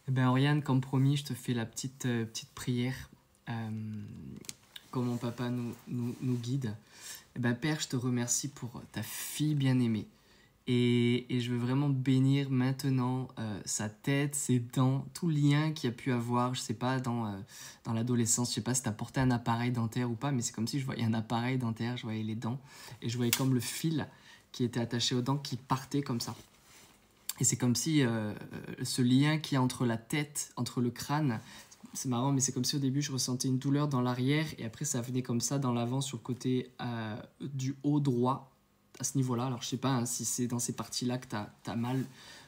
Eh ben, Oriane, comme promis, je te fais la petite prière, euh, comme mon papa nous guide. Eh ben, Père, je te remercie pour ta fille bien-aimée. Et je veux vraiment bénir maintenant sa tête, ses dents, tout lien qu'il y a pu avoir, je sais pas, dans l'adolescence, je sais pas si tu as porté un appareil dentaire ou pas, mais c'est comme si je voyais un appareil dentaire, je voyais les dents, et je voyais comme le fil qui était attaché aux dents qui partait comme ça. Et c'est comme si ce lien qu'il y a entre la tête, entre le crâne, c'est marrant, mais c'est comme si au début je ressentais une douleur dans l'arrière et après ça venait comme ça dans l'avant sur le côté du haut droit à ce niveau-là. Alors je sais pas hein, si c'est dans ces parties-là que t'as mal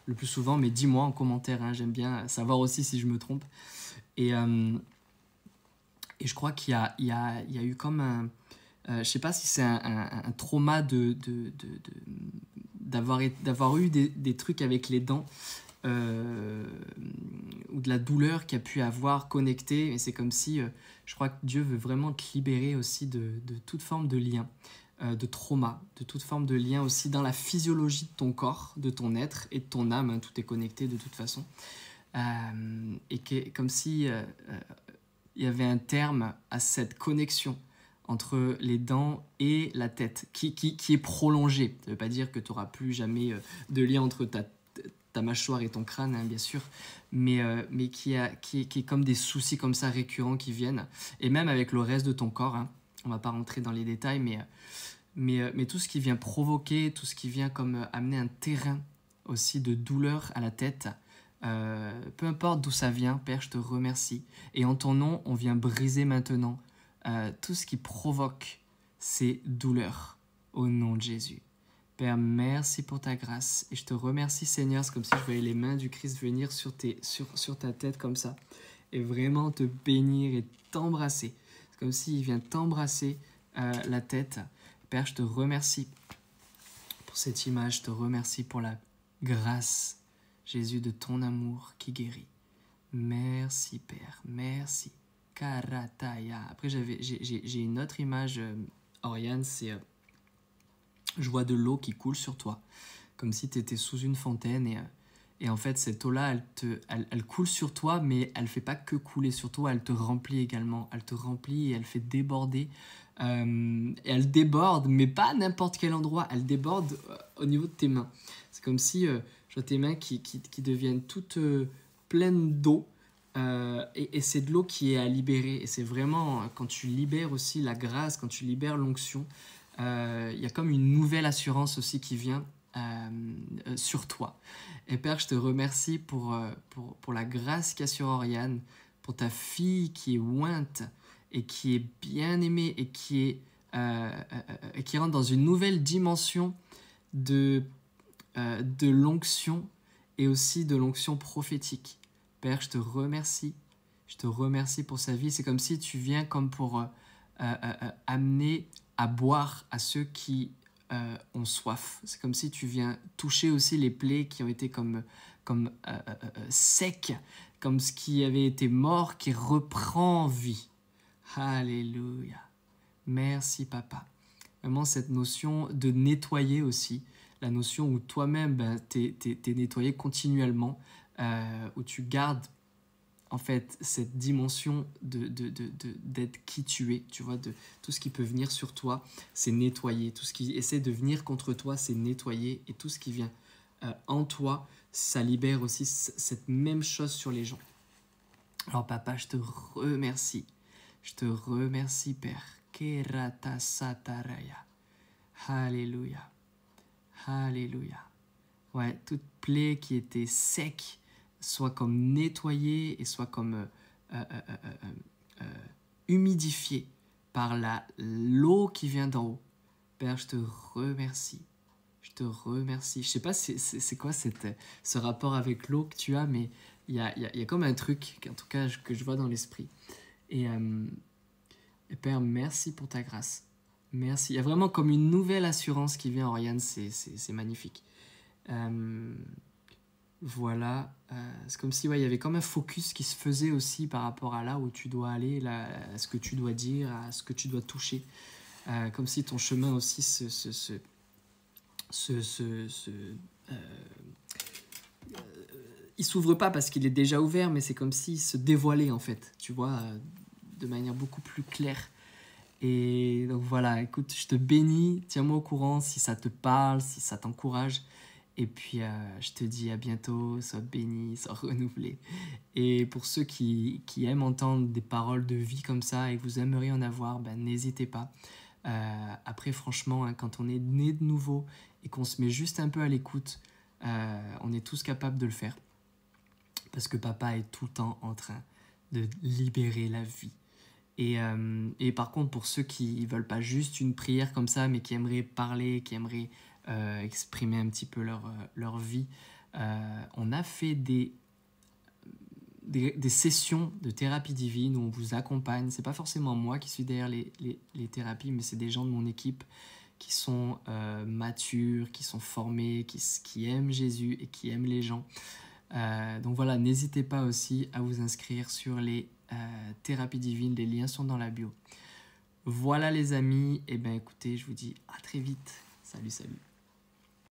le plus souvent, mais dis-moi en commentaire, hein, j'aime bien savoir aussi si je me trompe. Et, euh, et je crois qu'il y a eu comme un... je sais pas si c'est un trauma d'avoir eu des trucs avec les dents euh, ou de la douleur qu'il y a pu avoir connecté. Et c'est comme si je crois que Dieu veut vraiment te libérer aussi de toute forme de lien, de trauma, de toute forme de lien aussi dans la physiologie de ton corps, de ton être et de ton âme. Hein, tout est connecté de toute façon. Comme si il y avait un terme à cette connexion entre les dents et la tête, qui est prolongée. Ça ne veut pas dire que tu n'auras plus jamais de lien entre ta mâchoire et ton crâne, hein, bien sûr, mais qui est comme des soucis comme ça récurrents qui viennent, et même avec le reste de ton corps. Hein. On ne va pas rentrer dans les détails, mais tout ce qui vient provoquer, tout ce qui vient comme amener un terrain aussi de douleur à la tête, peu importe d'où ça vient, Père, je te remercie. Et en ton nom, on vient briser maintenant tout ce qui provoque ces douleurs au nom de Jésus. Père, merci pour ta grâce. Et je te remercie, Seigneur. C'est comme si je voyais les mains du Christ venir sur ta tête comme ça. Et vraiment te bénir et t'embrasser. C'est comme s'il vient t'embrasser la tête. Père, je te remercie pour cette image. Je te remercie pour la grâce, Jésus, de ton amour qui guérit. Merci, Père. Merci. Karataya. Après, j'ai une autre image, Oriane, c'est... je vois de l'eau qui coule sur toi, comme si tu étais sous une fontaine et en fait cette eau-là, elle coule sur toi, mais elle ne fait pas que couler sur toi, elle te remplit également, elle te remplit et elle fait déborder. Et elle déborde, mais pas à n'importe quel endroit, elle déborde au niveau de tes mains. C'est comme si je vois tes mains qui deviennent toutes pleines d'eau. Et c'est de l'eau qui est à libérer. Et c'est vraiment quand tu libères aussi la grâce, quand tu libères l'onction, il y a comme une nouvelle assurance aussi qui vient sur toi. Et Père, je te remercie pour la grâce qu'il y a sur Oriane, pour ta fille qui est ointe et qui est bien aimée et qui rentre dans une nouvelle dimension de l'onction et aussi de l'onction prophétique. Père, je te remercie. Je te remercie pour sa vie. C'est comme si tu viens comme pour amener à boire à ceux qui ont soif. C'est comme si tu viens toucher aussi les plaies qui ont été comme secs, comme ce qui avait été mort qui reprend vie. Alléluia. Merci, Papa. Vraiment cette notion de nettoyer aussi, la notion où toi-même, ben, t'es nettoyé continuellement, où tu gardes en fait cette dimension d'être qui tu es, tu vois, de tout ce qui peut venir sur toi, c'est nettoyer, tout ce qui essaie de venir contre toi, c'est nettoyer, et tout ce qui vient en toi, ça libère aussi cette même chose sur les gens. Alors papa, je te remercie Père. Kerata sataraya. Alléluia, alléluia. Ouais, toute plaie qui était sec soit comme nettoyée et soit comme humidifiée par l'eau qui vient d'en haut. Père, je te remercie. Je te remercie. Je sais pas c'est quoi ce rapport avec l'eau que tu as, mais il y a comme un truc, en tout cas, que je vois dans l'esprit. Et, Père, merci pour ta grâce. Merci. Il y a vraiment comme une nouvelle assurance qui vient, Oriane, c'est magnifique. Voilà, c'est comme si ouais, il y avait comme un focus qui se faisait aussi par rapport à là où tu dois aller, là, à ce que tu dois dire, à ce que tu dois toucher. Comme si ton chemin aussi il s'ouvre pas parce qu'il est déjà ouvert, mais c'est comme s'il se dévoilait en fait, tu vois, de manière beaucoup plus claire. Et donc voilà, écoute, je te bénis, tiens-moi au courant si ça te parle, si ça t'encourage. Et puis je te dis à bientôt, sois béni, sois renouvelé. Et pour ceux qui aiment entendre des paroles de vie comme ça et que vous aimeriez en avoir, ben, n'hésitez pas. Après, franchement, hein, quand on est né de nouveau et qu'on se met juste un peu à l'écoute, on est tous capables de le faire. Parce que papa est tout le temps en train de libérer la vie. Et par contre, pour ceux qui ne veulent pas juste une prière comme ça, mais qui aimeraient parler, qui aimeraient exprimer un petit peu leur vie, on a fait des sessions de thérapie divine où on vous accompagne. C'est pas forcément moi qui suis derrière les thérapies, mais c'est des gens de mon équipe qui sont matures, qui sont formés, qui aiment Jésus et qui aiment les gens. Donc voilà, n'hésitez pas aussi à vous inscrire sur les thérapies divines, les liens sont dans la bio. Voilà les amis, et ben écoutez, je vous dis à très vite. Salut, salut.